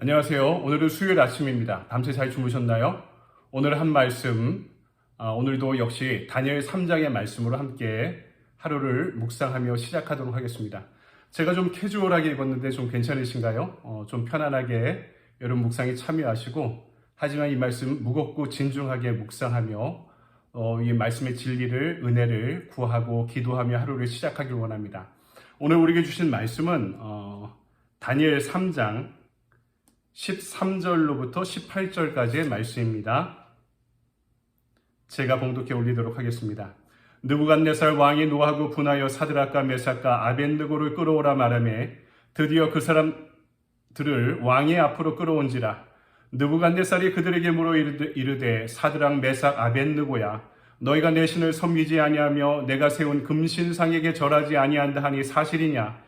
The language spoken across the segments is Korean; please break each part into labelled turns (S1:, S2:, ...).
S1: 안녕하세요. 오늘은 수요일 아침입니다. 밤새 잘 주무셨나요? 오늘 한 말씀, 오늘도 역시 다니엘 3장의 말씀으로 함께 하루를 묵상하며 시작하도록 하겠습니다. 제가 좀 캐주얼하게 입었는데 좀 괜찮으신가요? 좀 편안하게 여러분 묵상에 참여하시고, 하지만 이 말씀 무겁고 진중하게 묵상하며 이 말씀의 진리를, 은혜를 구하고 기도하며 하루를 시작하길 원합니다. 오늘 우리에게 주신 말씀은 다니엘 3장 13절로부터 18절까지의 말씀입니다. 제가 봉독해 올리도록 하겠습니다. 느부갓네살 왕이 노하고 분하여 사드락과 메삭과 아벳느고를 끌어오라 말하매 드디어 그 사람들을 왕의 앞으로 끌어온지라. 느부갓네살이 그들에게 물어 이르되 사드락 메삭 아벳느고야, 너희가 내 신을 섬기지 아니하며 내가 세운 금신상에게 절하지 아니한다 하니 사실이냐?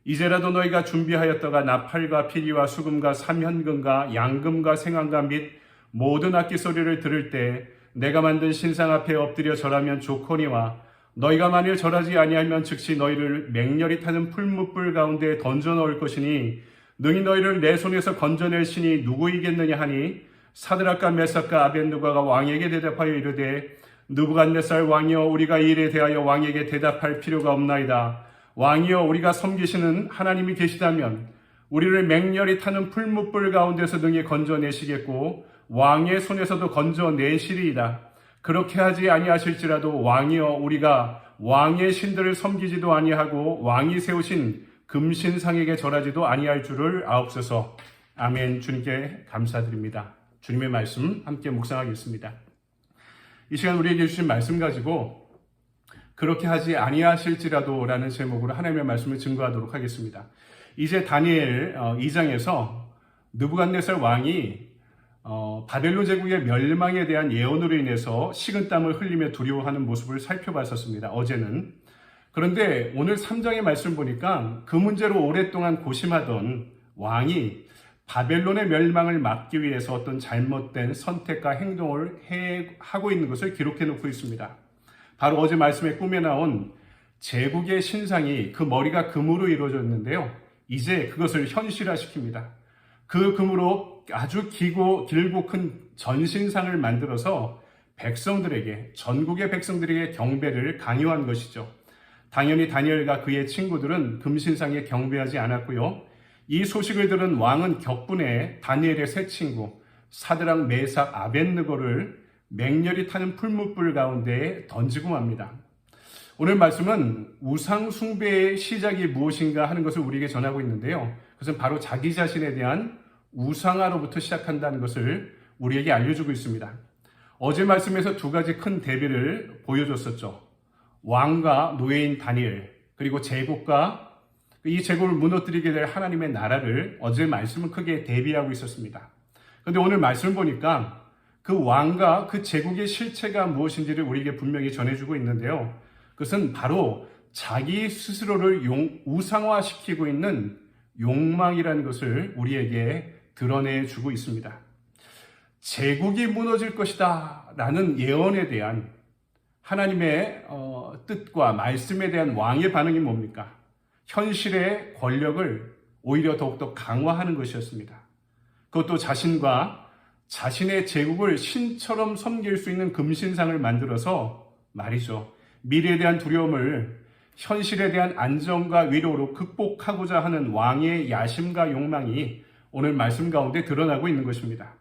S1: 이제라도 너희가 준비하였다가 나팔과 피리와 수금과 삼현금과 양금과 생황과 및 모든 악기 소리를 들을 때 내가 만든 신상 앞에 엎드려 절하면 좋거니와, 너희가 만일 절하지 아니하면 즉시 너희를 맹렬히 타는 풀무불 가운데 던져 넣을 것이니 능히 너희를 내 손에서 건져낼 신이 누구이겠느냐 하니, 사드락과 메삭과 아벳느고가 왕에게 대답하여 이르되 느부갓네살 왕이여, 우리가 이 일에 대하여 왕에게 대답할 필요가 없나이다. 왕이여, 우리가 섬기시는 하나님이 계시다면 우리를 맹렬히 타는 풀무불 가운데서 능히 건져내시겠고 왕의 손에서도 건져내시리이다. 그렇게 하지 아니하실지라도 왕이여, 우리가 왕의 신들을 섬기지도 아니하고 왕이 세우신 금신상에게 절하지도 아니할 줄을 아옵소서. 아멘. 주님께 감사드립니다. 주님의 말씀 함께 묵상하겠습니다. 이 시간 우리에게 주신 말씀 가지고 그렇게 하지 아니하실지라도 라는 제목으로 하나님의 말씀을 증거하도록 하겠습니다. 이제 다니엘 2장에서 느부갓네살 왕이 바벨론 제국의 멸망에 대한 예언으로 인해서 식은땀을 흘리며 두려워하는 모습을 살펴봤었습니다. 어제는. 그런데 오늘 3장의 말씀 보니까 그 문제로 오랫동안 고심하던 왕이 바벨론의 멸망을 막기 위해서 어떤 잘못된 선택과 행동을 하고 있는 것을 기록해 놓고 있습니다. 바로 어제 말씀에 꿈에 나온 제국의 신상이 그 머리가 금으로 이루어졌는데요. 이제 그것을 현실화시킵니다. 그 금으로 아주 길고 큰 전신상을 만들어서 백성들에게, 전국의 백성들에게 경배를 강요한 것이죠. 당연히 다니엘과 그의 친구들은 금신상에 경배하지 않았고요. 이 소식을 들은 왕은 격분해 다니엘의 세 친구 사드락, 메삭, 아벳느고를 맹렬히 타는 풀무불 가운데 던지고 맙니다. 오늘 말씀은 우상 숭배의 시작이 무엇인가 하는 것을 우리에게 전하고 있는데요. 그것은 바로 자기 자신에 대한 우상화로부터 시작한다는 것을 우리에게 알려주고 있습니다. 어제 말씀에서 두 가지 큰 대비를 보여줬었죠. 왕과 노예인 다니엘, 그리고 제국과 이 제국을 무너뜨리게 될 하나님의 나라를 어제 말씀은 크게 대비하고 있었습니다. 그런데 오늘 말씀을 보니까 그 왕과 그 제국의 실체가 무엇인지를 우리에게 분명히 전해주고 있는데요. 그것은 바로 자기 스스로를 우상화시키고 있는 욕망이라는 것을 우리에게 드러내주고 있습니다. 제국이 무너질 것이다 라는 예언에 대한 하나님의 뜻과 말씀에 대한 왕의 반응이 뭡니까? 현실의 권력을 오히려 더욱더 강화하는 것이었습니다. 그것도 자신의 제국을 신처럼 섬길 수 있는 금신상을 만들어서 말이죠. 미래에 대한 두려움을 현실에 대한 안정과 위로로 극복하고자 하는 왕의 야심과 욕망이 오늘 말씀 가운데 드러나고 있는 것입니다.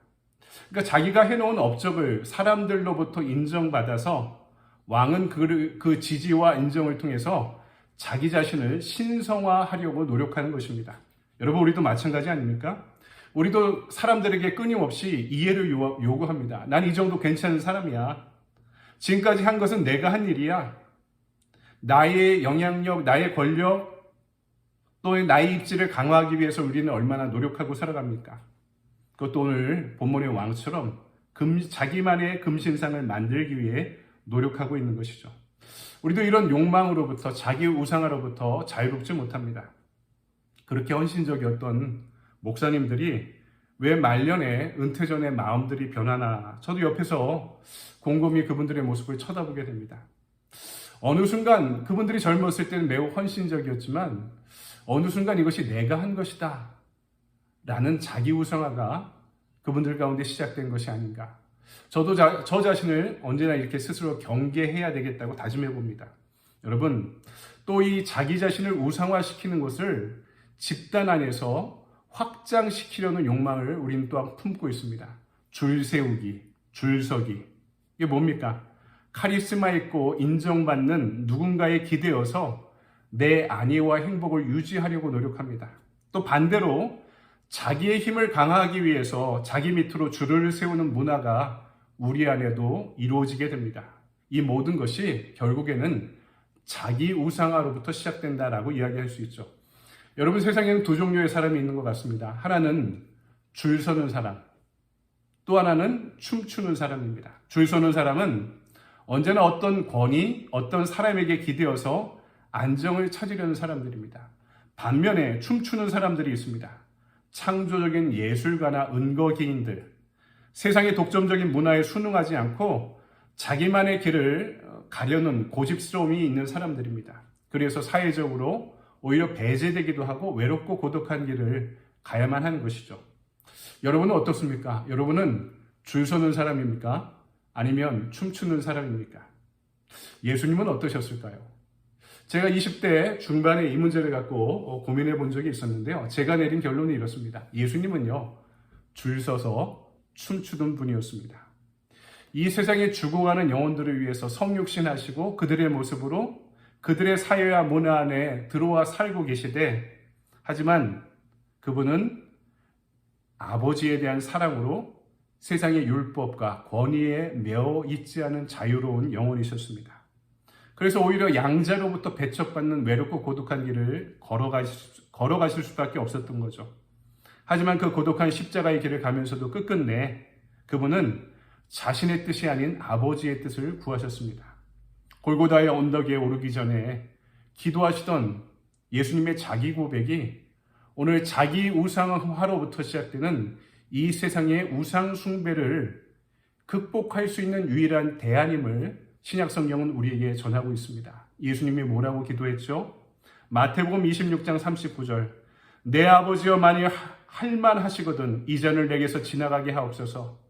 S1: 그러니까 자기가 해놓은 업적을 사람들로부터 인정받아서 왕은 그 지지와 인정을 통해서 자기 자신을 신성화하려고 노력하는 것입니다. 여러분, 우리도 마찬가지 아닙니까? 우리도 사람들에게 끊임없이 이해를 요구합니다. 난 이 정도 괜찮은 사람이야. 지금까지 한 것은 내가 한 일이야. 나의 영향력, 나의 권력, 또 나의 입지를 강화하기 위해서 우리는 얼마나 노력하고 살아갑니까? 그것도 오늘 본문의 왕처럼 자기만의 금신상을 만들기 위해 노력하고 있는 것이죠. 우리도 이런 욕망으로부터, 자기 우상화로부터 자유롭지 못합니다. 그렇게 헌신적이었던 목사님들이 왜 말년에 은퇴 전에 마음들이 변하나, 저도 옆에서 곰곰이 그분들의 모습을 쳐다보게 됩니다. 어느 순간 그분들이 젊었을 때는 매우 헌신적이었지만 어느 순간 이것이 내가 한 것이다 라는 자기 우상화가 그분들 가운데 시작된 것이 아닌가. 저도 저 자신을 언제나 이렇게 스스로 경계해야 되겠다고 다짐해 봅니다. 여러분, 또 이 자기 자신을 우상화시키는 것을 집단 안에서 확장시키려는 욕망을 우리는 또한 품고 있습니다. 줄 세우기, 줄 서기. 이게 뭡니까? 카리스마 있고 인정받는 누군가에 기대어서 내 안위와 행복을 유지하려고 노력합니다. 또 반대로 자기의 힘을 강화하기 위해서 자기 밑으로 줄을 세우는 문화가 우리 안에도 이루어지게 됩니다. 이 모든 것이 결국에는 자기 우상화로부터 시작된다라고 이야기할 수 있죠. 여러분, 세상에는 두 종류의 사람이 있는 것 같습니다. 하나는 줄 서는 사람, 또 하나는 춤추는 사람입니다. 줄 서는 사람은 언제나 어떤 권위, 어떤 사람에게 기대어서 안정을 찾으려는 사람들입니다. 반면에 춤추는 사람들이 있습니다. 창조적인 예술가나 은거기인들, 세상의 독점적인 문화에 순응하지 않고 자기만의 길을 가려는 고집스러움이 있는 사람들입니다. 그래서 사회적으로 오히려 배제되기도 하고 외롭고 고독한 길을 가야만 하는 것이죠. 여러분은 어떻습니까? 여러분은 줄 서는 사람입니까? 아니면 춤추는 사람입니까? 예수님은 어떠셨을까요? 제가 20대 중반에 이 문제를 갖고 고민해 본 적이 있었는데요. 제가 내린 결론이 이렇습니다. 예수님은요, 줄 서서 춤추던 분이었습니다. 이 세상에 죽어가는 영혼들을 위해서 성육신하시고 그들의 모습으로 그들의 사회와 문화 안에 들어와 살고 계시되, 하지만 그분은 아버지에 대한 사랑으로 세상의 율법과 권위에 매어 있지 않은 자유로운 영혼이셨습니다. 그래서 오히려 양자로부터 배척받는 외롭고 고독한 길을 걸어가실 수밖에 없었던 거죠. 하지만 그 고독한 십자가의 길을 가면서도 끝끝내 그분은 자신의 뜻이 아닌 아버지의 뜻을 구하셨습니다. 골고다의 언덕에 오르기 전에 기도하시던 예수님의 자기 고백이 오늘 자기 우상화로부터 시작되는 이 세상의 우상 숭배를 극복할 수 있는 유일한 대안임을 신약성경은 우리에게 전하고 있습니다. 예수님이 뭐라고 기도했죠? 마태복음 26장 39절, 내 아버지여 만일 할만하시거든 이 잔을 내게서 지나가게 하옵소서.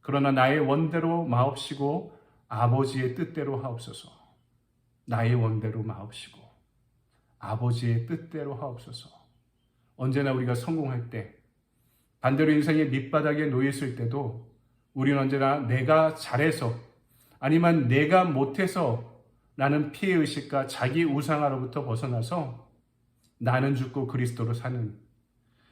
S1: 그러나 나의 원대로 마옵시고 아버지의 뜻대로 하옵소서. 나의 원대로 마옵시고 아버지의 뜻대로 하옵소서. 언제나 우리가 성공할 때, 반대로 인생의 밑바닥에 놓였을 때도 우리는 언제나 내가 잘해서 아니면 내가 못해서 라는 피해의식과 자기 우상화로부터 벗어나서 나는 죽고 그리스도로 사는,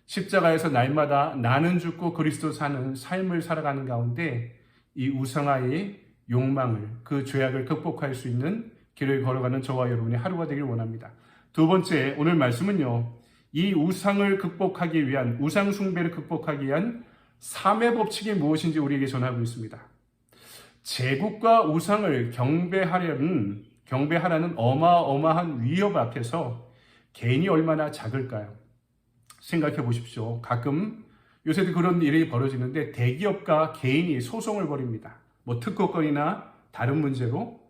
S1: 십자가에서 날마다 나는 죽고 그리스도 사는 삶을 살아가는 가운데 이 우상화의 욕망을, 그 죄악을 극복할 수 있는 길을 걸어가는 저와 여러분의 하루가 되길 원합니다. 두 번째, 오늘 말씀은요, 이 우상을 극복하기 위한, 우상 숭배를 극복하기 위한 3의 법칙이 무엇인지 우리에게 전하고 있습니다. 제국과 우상을 경배하라는 어마어마한 위협 앞에서 개인이 얼마나 작을까요? 생각해 보십시오. 가끔 요새도 그런 일이 벌어지는데 대기업과 개인이 소송을 벌입니다. 뭐 특허권이나 다른 문제로.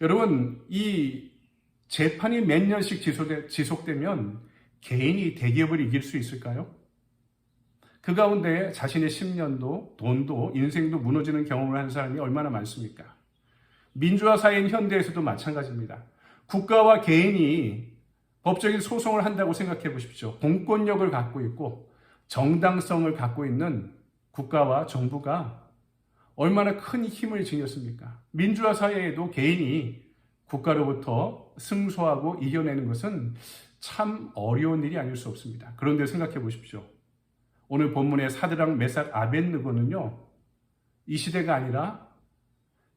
S1: 여러분, 이 재판이 몇 년씩 지속되면 개인이 대기업을 이길 수 있을까요? 그 가운데 자신의 10년도, 돈도, 인생도 무너지는 경험을 한 사람이 얼마나 많습니까? 민주화 사회인 현대에서도 마찬가지입니다. 국가와 개인이 법적인 소송을 한다고 생각해 보십시오. 공권력을 갖고 있고 정당성을 갖고 있는 국가와 정부가 얼마나 큰 힘을 지녔습니까? 민주화 사회에도 개인이 국가로부터 승소하고 이겨내는 것은 참 어려운 일이 아닐 수 없습니다. 그런데 생각해 보십시오. 오늘 본문의 사드락, 메삭, 아벳느고는요, 이 시대가 아니라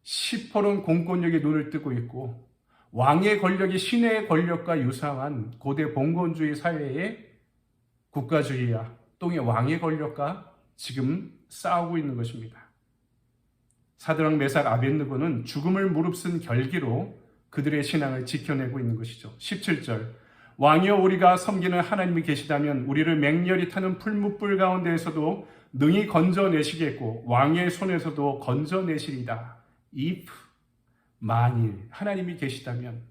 S1: 시퍼런 공권력에 눈을 뜨고 있고 왕의 권력이 신의 권력과 유사한 고대 봉건주의 사회의 국가주의와 똥의 왕의 권력과 지금 싸우고 있는 것입니다. 사드락, 메삭, 아벳느고는 죽음을 무릅쓴 결기로 그들의 신앙을 지켜내고 있는 것이죠. 17절, 왕이여 우리가 섬기는 하나님이 계시다면 우리를 맹렬히 타는 풀무불 가운데에서도 능히 건져내시겠고 왕의 손에서도 건져내시리다. if, 만일 하나님이 계시다면,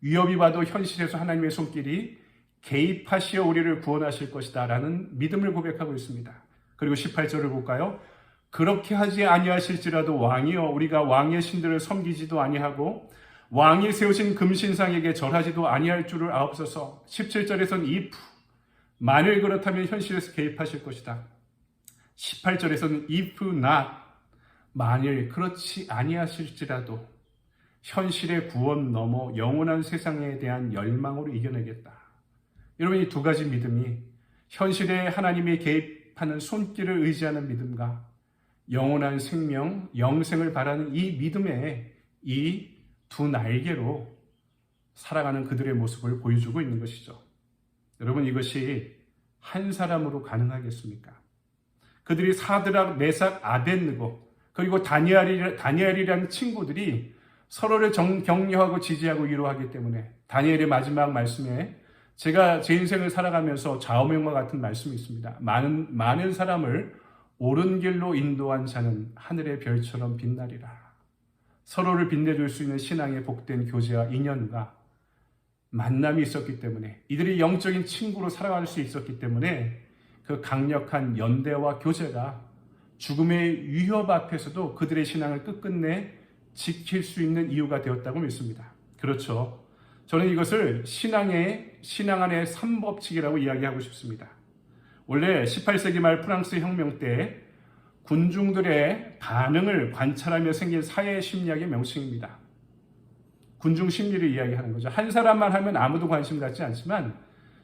S1: 위협이 봐도 현실에서 하나님의 손길이 개입하시어 우리를 구원하실 것이다 라는 믿음을 고백하고 있습니다. 그리고 18절을 볼까요? 그렇게 하지 아니하실지라도 왕이여 우리가 왕의 신들을 섬기지도 아니하고 왕이 세우신 금신상에게 절하지도 아니할 줄을 아옵소서. 17절에서는 if 만일 그렇다면 현실에서 개입하실 것이다. 18절에서는 if not 만일 그렇지 아니하실지라도 현실의 구원 넘어 영원한 세상에 대한 열망으로 이겨내겠다. 여러분, 이 두 가지 믿음이 현실에 하나님이 개입하는 손길을 의지하는 믿음과 영원한 생명, 영생을 바라는 이 믿음에 이 두 날개로 살아가는 그들의 모습을 보여주고 있는 것이죠. 여러분, 이것이 한 사람으로 가능하겠습니까? 그들이 사드락, 메삭, 아벳느고 그리고 다니엘이라는 친구들이 서로를 격려하고 지지하고 위로하기 때문에 다니엘의 마지막 말씀에 제가 제 인생을 살아가면서 좌우명과 같은 말씀이 있습니다. 많은 사람을 옳은 길로 인도한 자는 하늘의 별처럼 빛나리라. 서로를 빛내줄 수 있는 신앙의 복된 교제와 인연과 만남이 있었기 때문에 이들이 영적인 친구로 살아갈 수 있었기 때문에 그 강력한 연대와 교제가 죽음의 위협 앞에서도 그들의 신앙을 끝끝내 지킬 수 있는 이유가 되었다고 믿습니다. 그렇죠. 저는 이것을 신앙 안의 삼법칙이라고 이야기하고 싶습니다. 원래 18세기 말 프랑스 혁명 때 군중들의 반응을 관찰하며 생긴 사회 심리학의 명칭입니다. 군중 심리를 이야기하는 거죠. 한 사람만 하면 아무도 관심 갖지 않지만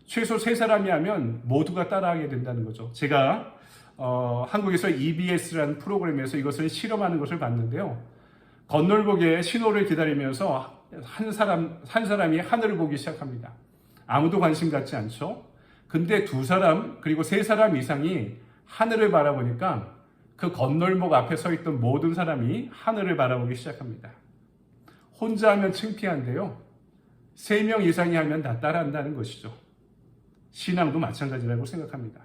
S1: 최소 세 사람이 하면 모두가 따라하게 된다는 거죠. 제가 한국에서 EBS라는 프로그램에서 이것을 실험하는 것을 봤는데요. 건널목에 신호를 기다리면서 한 사람이 하늘을 보기 시작합니다. 아무도 관심 갖지 않죠. 근데 두 사람 그리고 세 사람 이상이 하늘을 바라보니까 그 건널목 앞에 서 있던 모든 사람이 하늘을 바라보기 시작합니다. 혼자 하면 창피한데요. 3명 이상이 하면 다 따라한다는 것이죠. 신앙도 마찬가지라고 생각합니다.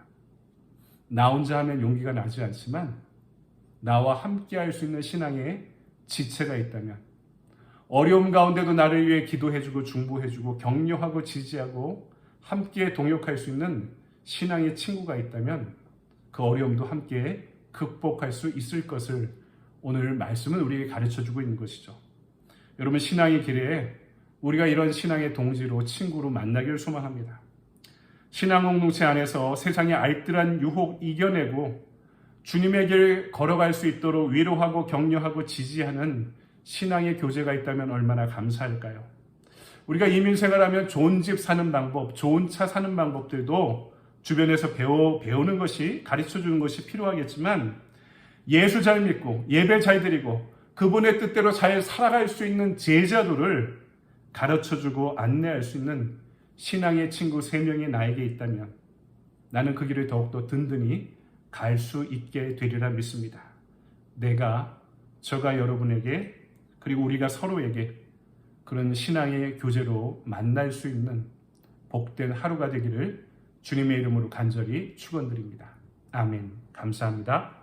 S1: 나 혼자 하면 용기가 나지 않지만 나와 함께 할 수 있는 신앙의 지체가 있다면 어려움 가운데도 나를 위해 기도해주고 중보해주고 격려하고 지지하고 함께 동역할 수 있는 신앙의 친구가 있다면 그 어려움도 함께 극복할 수 있을 것을 오늘 말씀은 우리에게 가르쳐주고 있는 것이죠. 여러분, 신앙의 길에 우리가 이런 신앙의 동지로 친구로 만나기를 소망합니다. 신앙 공동체 안에서 세상의 알뜰한 유혹 이겨내고 주님의 길 걸어갈 수 있도록 위로하고 격려하고 지지하는 신앙의 교제가 있다면 얼마나 감사할까요? 우리가 이민생활하면 좋은 집 사는 방법, 좋은 차 사는 방법들도 주변에서 배우는 것이, 가르쳐주는 것이 필요하겠지만 예수 잘 믿고 예배 잘 드리고 그분의 뜻대로 잘 살아갈 수 있는 제자도를 가르쳐주고 안내할 수 있는 신앙의 친구 3명이 나에게 있다면 나는 그 길을 더욱더 든든히 갈 수 있게 되리라 믿습니다. 저가 여러분에게 그리고 우리가 서로에게 그런 신앙의 교제로 만날 수 있는 복된 하루가 되기를 주님의 이름으로 간절히 축원드립니다. 아멘. 감사합니다.